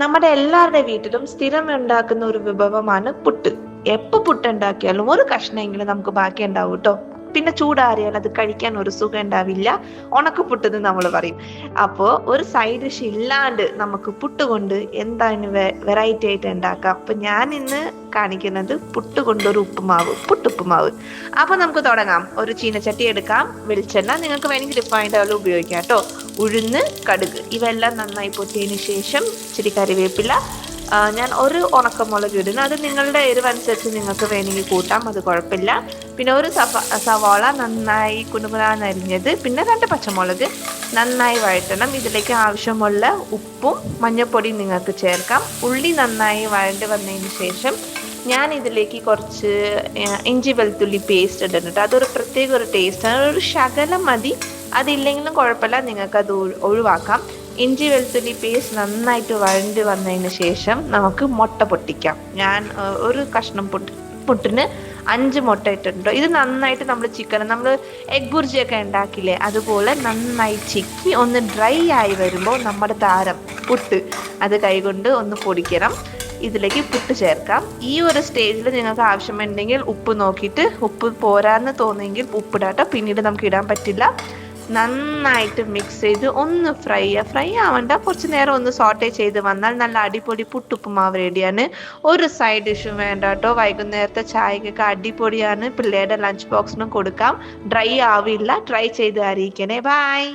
നമ്മുടെ എല്ലാവരുടെ വീട്ടിലും സ്ഥിരം ഉണ്ടാക്കുന്ന ഒരു വിഭവമാണ് പുട്ട്. എപ്പോ പുട്ട് ഉണ്ടാക്കിയാലും ഒരു കഷ്ണമെങ്കിലും നമുക്ക് ബാക്കി ഉണ്ടാവും കേട്ടോ. പിന്നെ ചൂടാറിയാൽ അത് കഴിക്കാൻ ഒരു സുഖം ഉണ്ടാവില്ല. ഉണക്കപ്പുട്ടെന്ന് നമ്മൾ പറയും. അപ്പോ ഒരു സൈഡ് ഡിഷ് ഇല്ലാണ്ട് നമുക്ക് പുട്ട് കൊണ്ട് എന്താണ് വെറൈറ്റി ആയിട്ട് ഉണ്ടാക്കാം. അപ്പൊ ഞാൻ ഇന്ന് കാണിക്കുന്നത് പുട്ട് കൊണ്ടൊരു ഉപ്പുമാവ്, പുട്ടുപ്പുമാവ്. അപ്പൊ നമുക്ക് തുടങ്ങാം. ഒരു ചീനച്ചട്ടി എടുക്കാം, വെളിച്ചെണ്ണ, നിങ്ങൾക്ക് വേണമെങ്കിൽ റിഫൈൻഡ് ഓയിൽ ഉപയോഗിക്കാം കേട്ടോ. ഉഴുന്ന്, കടുക് ഇവയെല്ലാം നന്നായി പൊട്ടിയതിന് ശേഷം ഇച്ചിരി കറിവേപ്പില, ഞാൻ ഒരു ഉണക്കമുളക് ഇടുന്നു. അത് നിങ്ങളുടെ എരിവനുസരിച്ച് നിങ്ങൾക്ക് വേണമെങ്കിൽ കൂട്ടാം, അത് കുഴപ്പമില്ല. പിന്നെ ഒരു സവാള നന്നായി കുനുകുനാന്നരിഞ്ഞത്, പിന്നെ 2 പച്ചമുളക് നന്നായി വഴറ്റണം. ഇതിലേക്ക് ആവശ്യമുള്ള ഉപ്പും മഞ്ഞൾപ്പൊടിയും നിങ്ങൾക്ക് ചേർക്കാം. ഉള്ളി നന്നായി വഴണ്ട് വന്നതിന് ശേഷം ഞാൻ ഇതിലേക്ക് കുറച്ച് ഇഞ്ചി വെളുത്തുള്ളി പേസ്റ്റ് ഇടുന്നുണ്ട്. അതൊരു പ്രത്യേക ഒരു ടേസ്റ്റാണ്. ഒരു ശകലം മതി, അതില്ലെങ്കിലും കുഴപ്പമില്ല, നിങ്ങൾക്ക് അത് ഒഴിവാക്കാം. ഇഞ്ചി വെളുത്തുള്ളി പേസ്റ്റ് നന്നായിട്ട് വഴണ്ടി വന്നതിന് ശേഷം നമുക്ക് മുട്ട പൊട്ടിക്കാം. ഞാൻ ഒരു കഷ്ണം പുട്ടിന് 5 മുട്ട ഇട്ടിട്ടുണ്ട്. ഇത് നന്നായിട്ട് നമ്മൾ എഗ് ബുർജിയൊക്കെ ഉണ്ടാക്കില്ലേ, അതുപോലെ നന്നായി ചിക്കി ഒന്ന് ഡ്രൈ ആയി വരുമ്പോൾ നമ്മുടെ താരം പുട്ട് അത് കൈകൊണ്ട് ഒന്ന് പൊടിക്കണം. ഇതിലേക്ക് പുട്ട് ചേർക്കാം. ഈ ഒരു സ്റ്റേജിൽ നിങ്ങൾക്ക് ആവശ്യമുണ്ടെങ്കിൽ ഉപ്പ് നോക്കിയിട്ട്, ഉപ്പ് പോരാന്ന് തോന്നിയെങ്കിൽ ഉപ്പിടാട്ടോ, പിന്നീട് നമുക്ക് ഇടാൻ പറ്റില്ല. നന്നായിട്ട് മിക്സ് ചെയ്ത് ഒന്ന് ഫ്രൈ ആവണ്ട, കുറച്ച് നേരം ഒന്ന് സോട്ടേ ചെയ്ത് വന്നാൽ നല്ല അടിപൊളി പുട്ടുപ്പുമാവ് റെഡിയാണ്. ഒരു സൈഡ് ഡിഷും വേണ്ട കേട്ടോ. വൈകുന്നേരത്തെ ചായക്കൊക്കെ അടിപൊളിയാണ്. പിള്ളേരുടെ ലഞ്ച് ബോക്സിനും കൊടുക്കാം. ഡ്രൈ ആവില്ല. ട്രൈ ചെയ്ത് അറിയിക്കണേ. ബൈ.